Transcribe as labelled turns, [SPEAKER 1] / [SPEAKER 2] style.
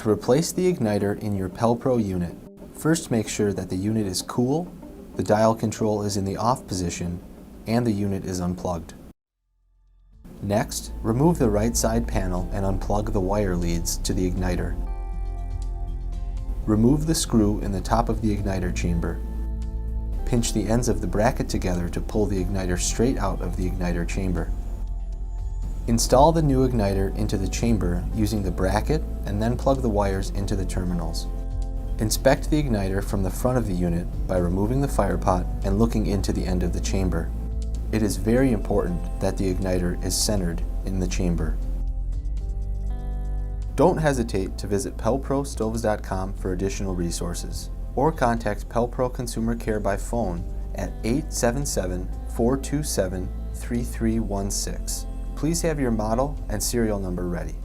[SPEAKER 1] To replace the igniter in your Pelpro unit, first make sure that the unit is cool, the dial control is in the off position, and the unit is unplugged. Next, remove the right side panel and unplug the wire leads to the igniter. Remove the screw in the top of the igniter chamber. Pinch the ends of the bracket together to pull the igniter straight out of the igniter chamber. Install the new igniter into the chamber using the bracket and then plug the wires into the terminals. Inspect the igniter from the front of the unit by removing the fire pot and looking into the end of the chamber. It is very important that the igniter is centered in the chamber. Don't hesitate to visit pelprostoves.com for additional resources, or contact Pelpro Consumer Care by phone at 877-427-3316. Please have your model and serial number ready.